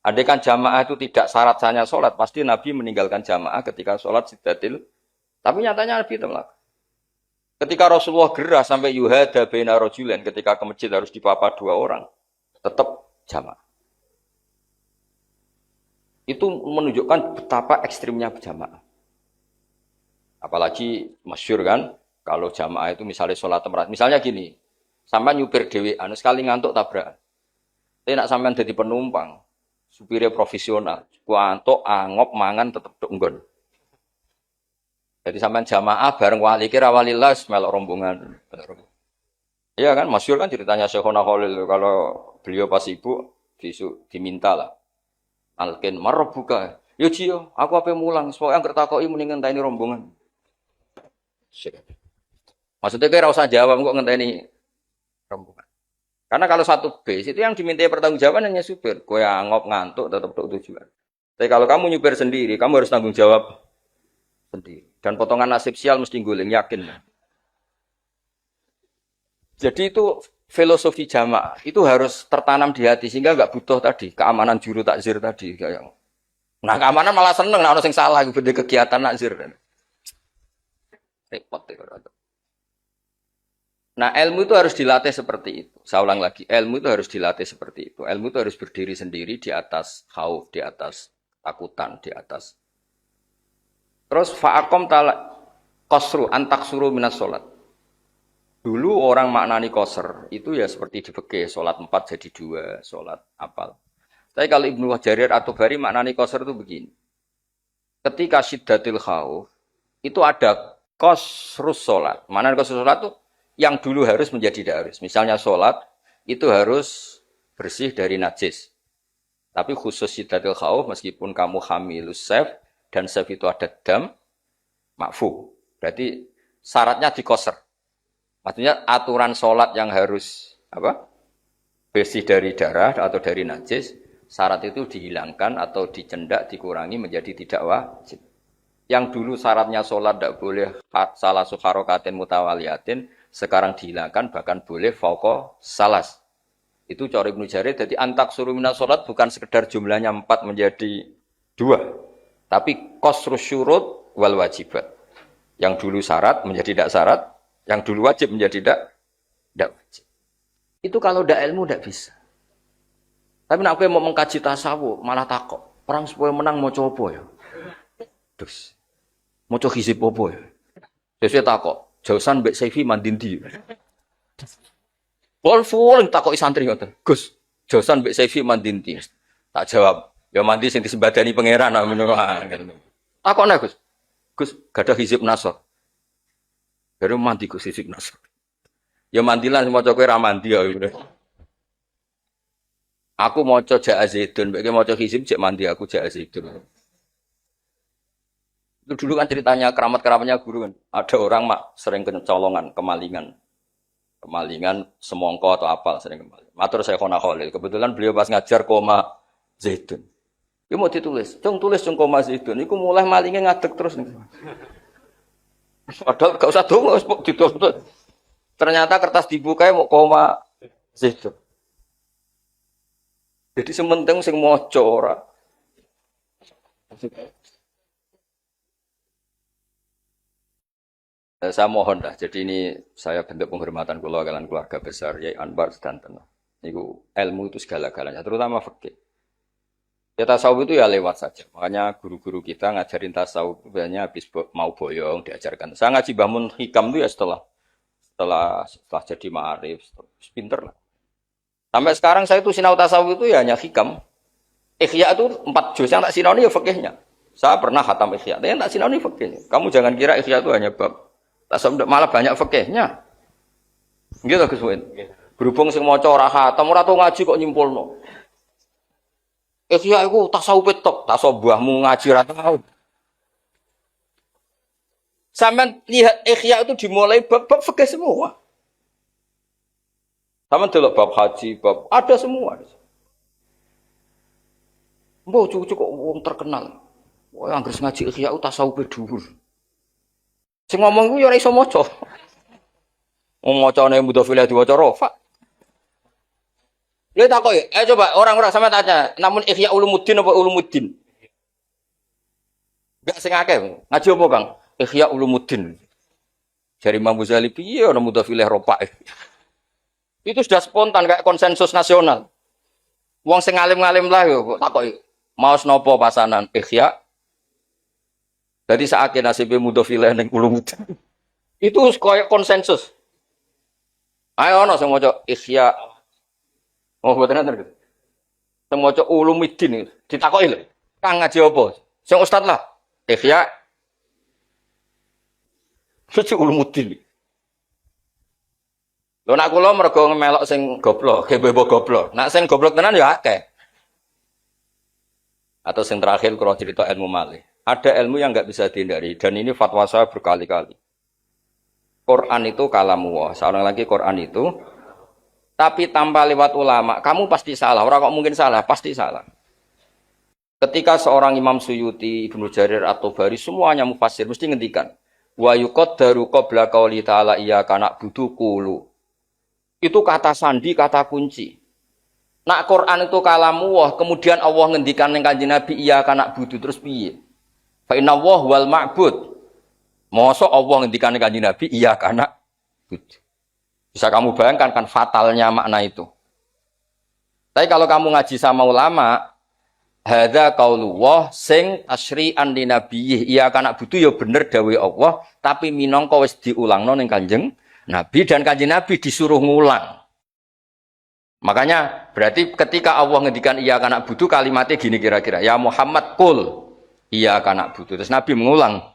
Andaikan jamaah itu tidak syarat hanya salat, pasti Nabi meninggalkan jamaah ketika salat Siddatil. Tapi nyatanya Nabi tolak. Ketika Rasulullah gerah sampai yuhada baina rajulain, ketika ke masjid harus dipapa 2 orang, tetap jamaah. Itu menunjukkan betapa ekstrimnya berjamaah. Apalagi masyhur kan, kalau jamaah itu misalnya sholat temerat. Misalnya gini, sampai nyupir dhewean sekali ngantuk tabrakan. Tapi nak sampean jadi penumpang, supirnya profesional, ngantuk angop mangan tetep dok nggon. Jadi sampean jamaah bareng wali kira walilah melok rombongan. Iya kan, masyhur kan ceritanya Syekhona Khalil kalau beliau pas ibu diminta lah. Alken marbuka. Yo Cio, aku ape mulang, soalnya anggere takoki muni ngenteni rombongan. Maksudnya kira usah jawab kok ngenteni rombongan. Karena kalau satu bis itu yang dimintai pertanggungjawaban hanya supir. Kowe angop ngantuk tetap tok tujuan. Tapi kalau kamu nyupir sendiri, kamu harus tanggung jawab sendiri. Dan potongan nasib sial mesti guling, yakin. Jadi itu filosofi jamaah itu harus tertanam di hati sehingga enggak butuh tadi keamanan juru takzir tadi kayak. Nah, keamanan malah seneng nek ono sing salah iku kegiatan takzir. Repot itu. Nah, ilmu itu harus dilatih seperti itu. Saya ulang lagi, ilmu itu harus dilatih seperti itu. Ilmu itu harus berdiri sendiri di atas khauf, di atas takutan, di atas. Terus fa'akom talak qasru antaksuru minas salat. Dulu orang maknani qasr itu ya seperti di fikih, salat 4 jadi 2, salat apal. Tapi kalau Ibnu Jarir atau Bari maknani qasr itu begini. Ketika Siddatil Khauf itu ada qasrus salat. Maknani qasrus salat itu yang dulu harus menjadi tidak harus. Misalnya salat itu harus bersih dari najis. Tapi khusus Siddatil Khauf meskipun kamu hamilus saif dan saif itu ada dam makfu. Berarti syaratnya dikoser. Maksudnya aturan sholat yang harus bersih dari darah atau dari najis, syarat itu dihilangkan atau dicendak, dikurangi menjadi tidak wajib. Yang dulu syaratnya sholat tidak boleh salah sukharokatin mutawaliyatin, sekarang dihilangkan bahkan boleh fauqa salas. Itu cara Ibnu Jarir. Jadi antak suruh minas sholat bukan sekedar jumlahnya 4 menjadi 2, tapi qasrus syurut wal wajibat. Yang dulu syarat menjadi tidak syarat, yang dulu wajib menjadi tidak wajib. Itu kalau tidak ilmu tidak bisa. Tapi nak mau mengkaji tasawuf malah takut. Orang supaya menang mau coba ya. Terus mau coba hizib apa ya. Saya takut. Jausan mbek Saifi mandindi. Full takut santri ngoten. Gus, jausan mbek Saifi mandindi. Tak jawab. Ya mandi sing disembadani pangeran ngono. Takokne Gus. Gus, gak ada hizib nasr. Baru mandi Gus hizib nasr. Ya mandilan maca kowe ra mandi ya. Aku maca Ja'a Zaidun, mbek maca hizib cek mandi aku Ja'a Zaidun. Itu dulu kan ceritanya keramat-keramatnya guru kan. Ada orang sering kecolongan, kemalingan semongko atau apal sering kemalingan. Matur saya Khona Khalil. Kebetulan beliau pas ngajar koma Zaidun. Iku mau ditulis, tulis koma zaitun. Iku mulai malingnya ngadeg terus nih. Padahal gak usah dongo wis ditulis. Ternyata kertas dibuka mau koma zaitun. Jadi sementing sing maca ora. Saya mohon dah. Jadi ini saya bentuk penghormatan kula kalian keluarga besar Yai Anwar sedanten. Niku ilmu itu segala-galanya, terutama fikih. Ya tasawuf itu ya lewat saja. Makanya guru-guru kita ngajarin tasawuf biasanya habis mau boyong diajarkan. Saya ngaji Mbah Hikam itu ya setelah jadi ma'arif, pinter lah. Sampai sekarang saya itu sinau tasawuf itu ya hanya hikam. Ikhya itu 4 juz yang tak sinauni ya fikihnya. Saya pernah khatam Ikhya, tapi yang tak sinauni fikihnya. Kamu jangan kira Ikhya itu hanya bab tasawuf, malah banyak fikihnya. Gitu Gus Win. Berhubung sing maca ora khatam, ora tau ngaji kok nyimpulno. Ikhya iku tasawuf top, tasawuf mbahmu ngaji ra tau. Sampeyan lihat Ikhya itu dimulai bab fikih semua. Sama delok bab haji, bab ada semua. Mbok cucu kok wong terkenal. Wah, anggere ngaji Ikhya tasawuf dhuwur. Sing ngomong ku ya ora iso maca. Wong macane mudhofilah diwaca rafa. Lha takoki, coba orang-orang sama tanya, namun Ihya Ulumuddin apa Ulumuddin? Enggak sing akeh. Ngaji apa, Kang? Ihya Ulumuddin. Jari Imam Ghazali piye ana mudhofilah rafa. Itu sudah spontan kayak konsensus nasional. Wong sing alim-alim lah yo takoki, maos napa pasanan Ihya? Jadi saake nasibe mudhofilah ning Ulumuddin. Itu koyo konsensus. Ayo ana sing maca Ihya. Oh, mboten enten. Sing maca Ulumuddin ditakoki lho. Kang ngaji apa? Sing ustaz lah. Ihya. Suci Ulumuddin. Lho nak kula mergo melok sing goblok, gebebo goblok. Nak sing goblok tenan ya akeh. Atau sing terakhir kula cerita ilmu malih. Ada ilmu yang enggak bisa dihindari dan ini fatwa saya berkali-kali. Quran itu kalamullah. Seorang lagi Quran itu tapi tanpa lewat ulama, kamu pasti salah. Orang kok mungkin salah, pasti salah. Ketika seorang Imam Suyuti, Ibnu Jarir atau Bari semuanya mufassir mesti ngendikan, wa yuqaddaru qabla qauli ta'ala iyyaka na'budu qulu. Itu kata sandi, kata kunci. Nak Quran itu kalamullah, kemudian Allah ngendikan ning Kanjeng Nabi iyyaka na'budu terus piye? Fa inna Allah wal ma'bud. Mosok Allah ngendikan ning Kanjeng Nabi iyyaka na'budu. Bisa kamu bayangkan kan fatalnya makna itu. Tapi kalau kamu ngaji sama ulama, hadza qaulullah sing tasyri'an li nabiyih, iya kana butuh ya bener dawuh Allah, tapi minangka wis diulangno ning Kanjeng Nabi dan Kanjeng Nabi disuruh ngulang. Makanya berarti ketika Allah ngendikan iya kana butuh kalimatnya gini kira-kira, ya Muhammad qul iya kana butuh. Terus Nabi mengulang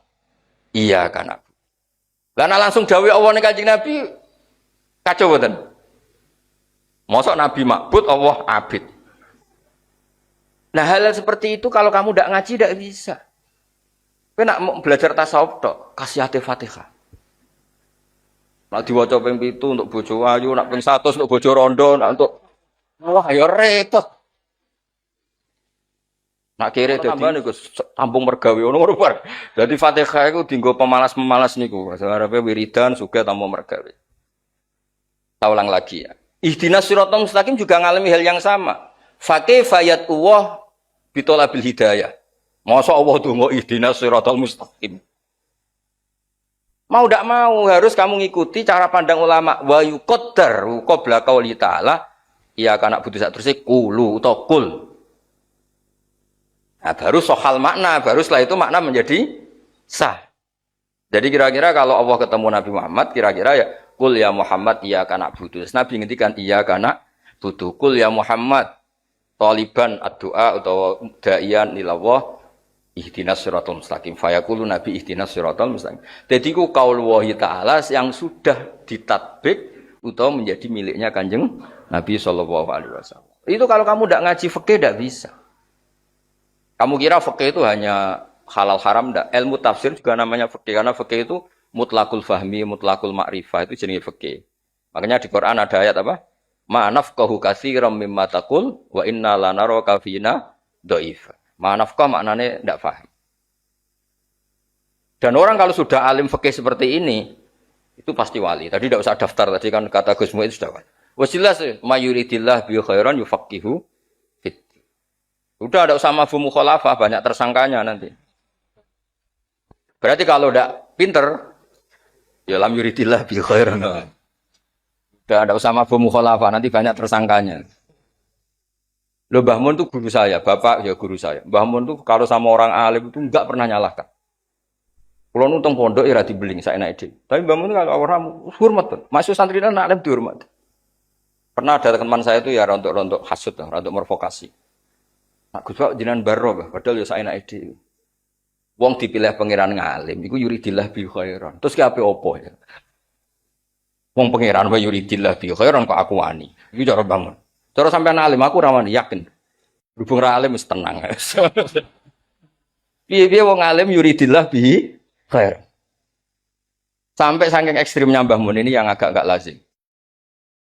iya kana butuh. Lah langsung dawuh Allah ning Kanjeng Nabi kacau betul. Mosok Nabi makbud Allah abid. Nah hal seperti itu kalau kamu tidak ngaji tidak bisa. Kowe nak mau belajar tasawuf tok, kasih hati Fatihah. Nak diwaca ping 7 untuk bojo ayu, nak ping 100 untuk bojo rondo, nak untuk wah ya repot. Nak kira dadi niku tampung mergawe ngono bar. Dadi Fatihah iku dienggo pemalas-pemalas niku. Arepe wiridan sugih tampung mergawe. Saya ulang lagi ya. Ihdinas siratal mustaqim juga ngalami hal yang sama. Fakih fayat Allah bitolabil hidayah. Masa Allah tunggu ihdinas siratal mustaqim. Mau tidak mau harus kamu ngikuti cara pandang ulama. Wa yuqaddar qabla qauli ta'ala iya kana butuh sak terus qulu utawa qul. Nah, baru sohal makna, baru setelah itu makna menjadi sah. Jadi kira-kira kalau Allah ketemu Nabi Muhammad kira-kira ya Kul ya Muhammad iya kana butuh. Nabi ngendikan iya kana butuh. Kul ya Muhammad taliban ad-du'a atau da'iyan ilallah ihdinas siratal mustaqim. Fayaqulu Nabi ihdinas siratal mustaqim. Jadi ku qaul wahi ta'ala yang sudah ditatbik atau menjadi miliknya Kanjeng Nabi sallallahu alaihi wasallam. Itu kalau kamu tidak ngaji fikih tidak bisa. Kamu kira fikih itu hanya halal haram enggak? Ilmu tafsir juga namanya fikih karena fikih itu mutlakul fahmi, mutlakul ma'rifah itu jenis fikih. Makanya di Quran ada ayat apa? Ma nafqahu katsiran mimma taqul wa inna lanaraka fina dhaif. Ma'nafqah maknanya tidak paham. Dan orang kalau sudah alim fikih seperti ini, itu pasti wali. Tadi tidak usah daftar, tadi kan kata Gus Mu'id itu sudah wali. Wasilah mayuridillah bi khairan yufaqihu fit. Udah ada usah mafhum mukhalafah, banyak tersangkanya nanti. Berarti kalau tidak pinter, ya lam yuridillah bi khairan. Udah ada usah mafhum mukhalafah, nanti banyak tersangkanya. Loh Mbah Mun itu guru saya, bapak ya guru saya. Mbah Mun itu kalau sama orang alim itu enggak pernah nyalahkan. Kalau nuntung pondok ya dibeling saya naik deh. Tapi Mbah Mun kalau orang hormat tuh, masuk santri dan alim dihormat. Pernah ada teman saya itu ya rontok hasut, rontok mervokasi. Nah, Gus Pak jenengan baro, padahal ya saya naik deh. Wong dipilih pangeran ngalim, iku yuridillah bi khairan. Terus ki ape opo ya? Wong pangeran wa yuridillah bi khairan kok aku wani. Iki cara bangun. Cara sampean alim aku ra wani yakin. Berhubung ra alim wis tenang. Piye-piye wong alim yuridillah bi khairan. Sampai saking ekstrimnya Mbah Mun ini yang agak enggak lazim.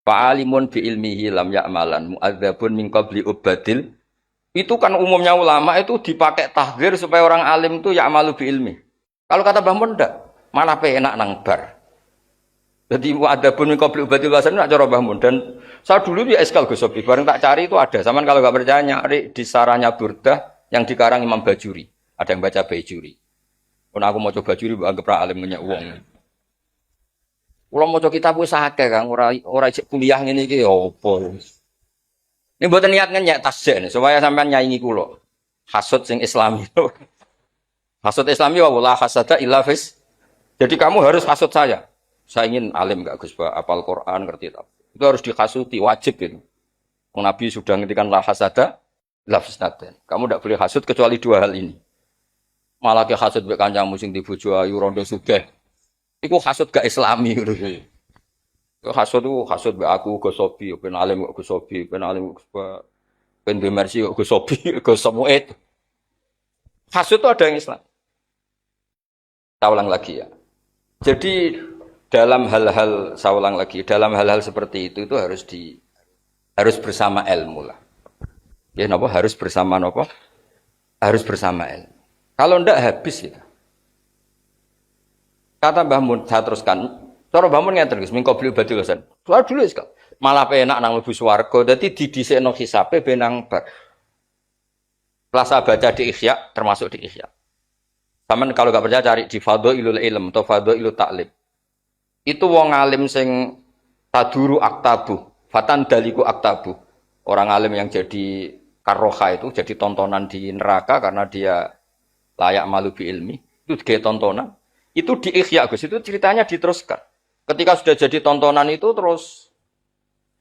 Fa'alimun bi ilmihi lam ya'malan mu'adzabun min qabli ubadil. Itu kan umumnya ulama itu dipakai tahdzir supaya orang alim itu ya'malu bi ilmi. Kalau kata Mbah Mun ndak, malah enak nang bar. Jadi mu'adzabun min qabli ubadil wasan nak cara Mbah Mun. Dan saya dulu ya eskal Gus Sobi, bareng tak cari itu ada. Saman kalau enggak percaya nyari di saranya Burdah yang dikarang Imam Bajuri. Ada yang baca Bajuri. Pun aku mau coba Bajuri anggap ra alim ngenyak wong. Kalau mau coba kitab wis akeh Kang, ora kuliah ngene iki ya apa. Ini mboten niat ngenyek tasjih supaya sampean nyaingi kula. Hasud sing Islami. Hasud Islami wa la hasada illa fis. Jadi kamu harus hasud saya. Saya ingin alim enggak Gus, hafal Quran, ngerti tak? Itu harus dihasuti, wajib itu. Nabi sudah ngendikan la hasada illa fisnaten. Kamu enggak boleh hasud kecuali dua hal ini. Malah ke hasud mek kancamu sing dibojo ayu rondo sugih. Iku hasud gak Islami ngono iki. Hasud itu hasud be aku Gus Sobi, ben alim kok Gus Sobi, ben alim kok ben Mersi kok Gus Sobi, Gus Mu'id. Hasud itu ada yang Islam. Saya ulang lagi ya. Jadi dalam hal-hal saya ulang lagi, dalam hal-hal seperti itu harus bersama ilmu lah. Ya napa harus bersama napa? Harus bersama ilmu. Kalau ndak habis kita. Kata Mbah Mun, saya teruskan. Cara Mbah Mun ngeten Gus, mingko beli badhe losan. Soal dulu wis kok. Malah penak nang mlebu swarga. Dadi didhisikno hisabe ben nang bar. Plasa baca di Ihya termasuk di Ihya. Saman kalau enggak percaya cari di Fadhailul Ilm atau Fadhailul Ta'lim. Itu wong alim sing taduru aktabu, fatan daliku aktabu. Orang alim yang jadi karroha itu jadi tontonan di neraka karena dia layak malu bi ilmi. Itu kayak tontonan. Itu di Ihya Gus, itu ceritanya diteruskan. Ketika sudah jadi tontonan itu terus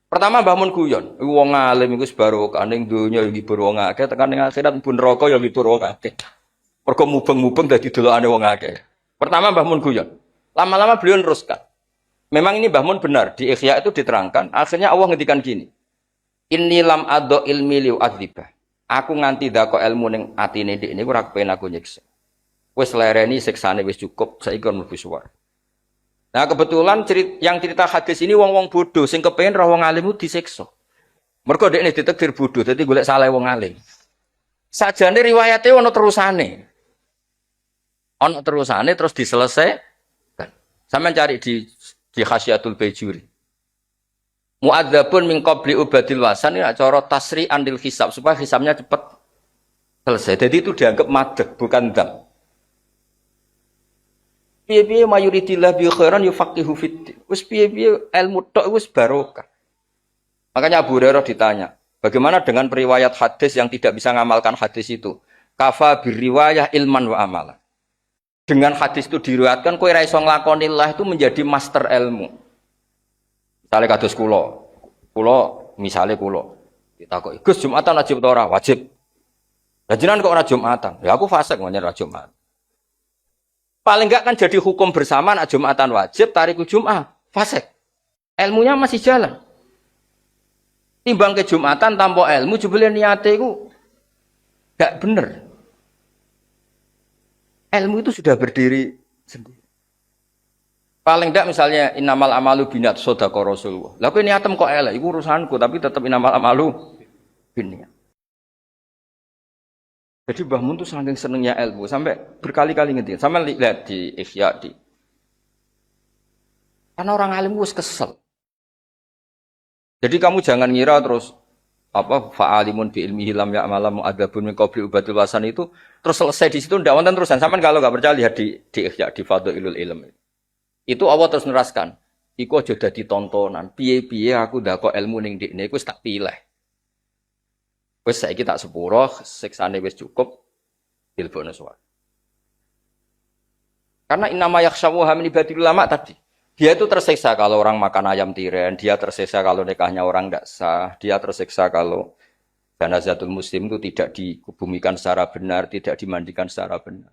pertama Mbah Mun guyon, wong alim iku barokah ning donya yo ngibur wong akeh, tekan ning akhirat pun neraka yo ngibur wong akeh. Mergo mubeng-mubeng dadi delokane wong akeh. Pertama Mbah Mun guyon. Lama-lama beliau teruskan. Memang ini Mbah Mun benar, di Ihya itu diterangkan, akhirnya Allah ngendikan gini. Inni lam adho ilmi liu adzibah. Aku nganti dako ilmu ning atine ndek niku ora kepen aku nyiksa. Wis lereni siksane wis cukup, saiki kon mlebu swarga. Nah kebetulan yang cerita hadis ini wong-wong bodoh sing kepengin roh wong alim itu disiksa. Mergo dekne ditakdir bodoh, dadi golek salah wong alim. Sajane riwayate ana terusane. Ana terusane terus diselesaikan. Sampeyan cari di Khasyatul Bajuri. Mu'adzabun min qabli ubadil wasan ya cara tasri andil hisab supaya hisabnya cepat selesai. Jadi itu dianggap madeg bukan dam. Piye-piye mayuridillah bi khairan yufaqihu fid. Wis piye-piye ilmu tok wis barokah. Makanya Abu Hurairah ditanya, bagaimana dengan periwayat hadis yang tidak bisa ngamalkan hadis itu? Kafa biriwayah ilman wa amalan. Dengan hadis itu diriwayatkan kowe ra iso nglakonillah itu menjadi master ilmu. Misale kados kula misale kula ditakoki, "Gus Jumatan wajib ta ora?" Wajib. Lah jenengan kok ora Jumatan? Ya aku fasik menyang ora Jumat. Paling enggak kan jadi hukum bersama nak Jumatan wajib, tariku Jum'ah, fasik. Ilmunya masih jalan. Timbang ke Jumatan tanpa ilmu, jebule niate iku gak bener. Ilmu itu sudah berdiri sendiri. Paling enggak misalnya innamal amalu binat sodaqah Rasulullah. Lah kowe niatem kok elek, iku urusanku tapi tetap innamal amalu binniat. Jadi Mbah Mun tuh saking senengnya ilmu sampai berkali-kali ngerti. Sampai lihat di Ihya di. Karena orang alim wis kesel. Jadi kamu jangan ngira terus apa fa'alimun bi ilmihi lam ya'malam adabun min qabli ubatul wasan itu terus selesai di situ ndak wonten terusan. Sampeyan kalau enggak percaya lihat di Ihya di Fadhailul Ilm. Itu Allah terus neraskan. Iku aja dadi tontonan. Piye-piye aku ndak kok ilmu ning ndekne iku wis tak pilih. Wis saiki tak sepuro, siksane wis cukup dilebokno swarga. Karena innama yakhshawu min ibadil ulama tadi. Dia itu tersiksa kalau orang makan ayam tiren, dia tersiksa kalau nikahnya orang tidak sah, dia tersiksa kalau janazatul muslim itu tidak dikebumikan secara benar, tidak dimandikan secara benar.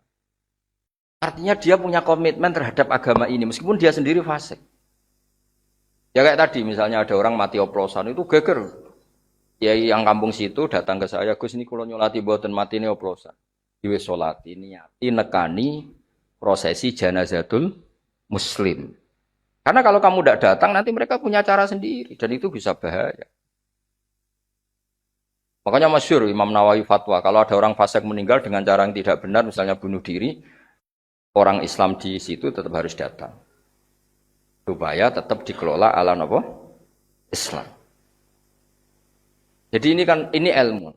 Artinya dia punya komitmen terhadap agama ini, meskipun dia sendiri fasik. Ya kayak tadi, misalnya ada orang mati oplosan, itu geger. Ya yang kampung situ datang ke saya, Gus ini kalau nyolati buatan mati ini oplosan. Diwe sholati, niati, nekani, prosesi janazatul muslim. Karena kalau kamu tidak datang, nanti mereka punya cara sendiri. Dan itu bisa bahaya. Makanya masyhur Imam Nawawi fatwa, kalau ada orang fasik meninggal dengan cara yang tidak benar, misalnya bunuh diri, orang Islam di situ tetap harus datang. Supaya tetap dikelola ala apa? Islam. Jadi ini ilmu.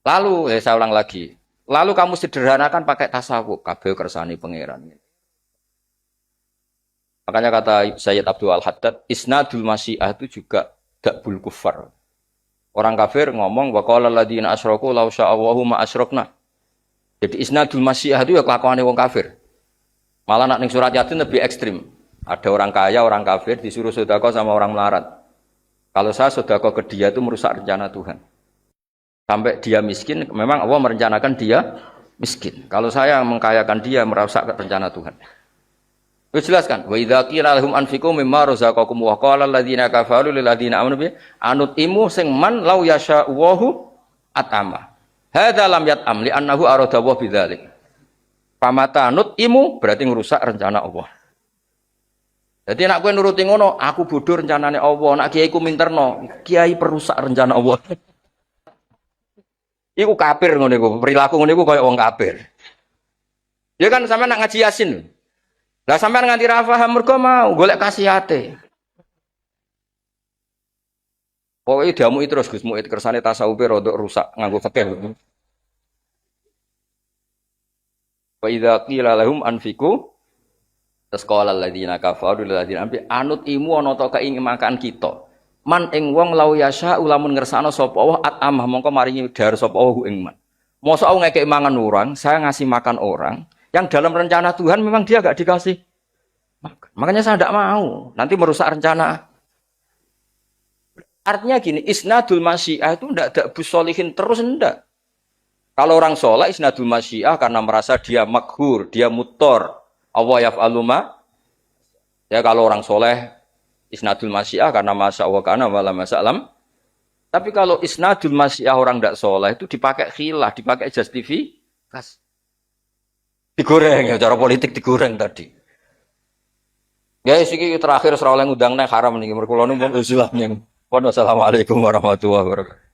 Lalu, saya ulang lagi. Lalu kamu sederhanakan pakai tasawuf. Kabeh kersane pangeran. Makanya kata Sayyid Abdul Al-Haddad, isnadul masyiah itu juga dakbul kufar. Orang kafir ngomong, wa qala alladziina asyraku law sya'allahu ma asyrokna. Jadi isnadul masyiah itu ya kelakuane wong kafir. Malah nak ning surat Yasin lebih ekstrim. Ada orang kaya, orang kafir disuruh sedekah sama orang melarat. Kalau saya sedekah ke dia itu merusak rencana Tuhan. Sampai dia miskin, memang Allah merencanakan dia miskin. Kalau saya mengkayakan dia merusak rencana Tuhan. Itu jelas kan? Wa idza qila lahum anfiqu mimma razaqakum wa qala alladziina kafaru lil ladziina amanu bi anutimu sing man law yasha'uhu atama. Hadza lam yat'am li annahu arada wa bidzalik. Pamata nutimu berarti ngerusak rencana Allah. Jadi nak kowe nuruti ngono, aku bodoh rencanane Allah, nak kiai ku minterno, kiai perusak rencana Allah. Iku kafir ngono iku, perilaku ngono iku koyo wong kafir. Ya kan sampean nak ngaji Yasin. Lah sampean nganti ra paham mergo mau golek kasihate. Pokoke diamuki terus Gus Muid kersane tasawufe rodok rusak nganggo fikih. Wa idza qila lahum anfiqu tasqala alladziina kafaru lil ladziina ambi anut imu ana ta keingin makan kita. Man ing wong lau yasha ulamun ngersakno sapa Allah atamah mongko maringi dar sapa Allah ing man. Mosok aku ngekek mangan orang, saya ngasih makan orang yang dalam rencana Tuhan memang dia gak dikasih makan. Makanya saya tidak mau. Nanti merusak rencana. Artinya gini, isnadul masyiah itu tidak ada busolihin terus, enggak. Kalau orang sholat, isnadul masyiah karena merasa dia makhur, dia mutor. Allah yaf'alu ma. Ya kalau orang soleh, isnadul masyiah karena masya Allah kana wala masalam. Tapi kalau isnadul masyiah orang tidak soleh itu dipakai khilah, dipakai justifikasi. Digoreng ya, cara politik digoreng tadi. Ya iki terakhir ora oleh ngundang nek haram niki mergo kula numpun Islam yang. Wassalamualaikum warahmatullahi wabarakatuh.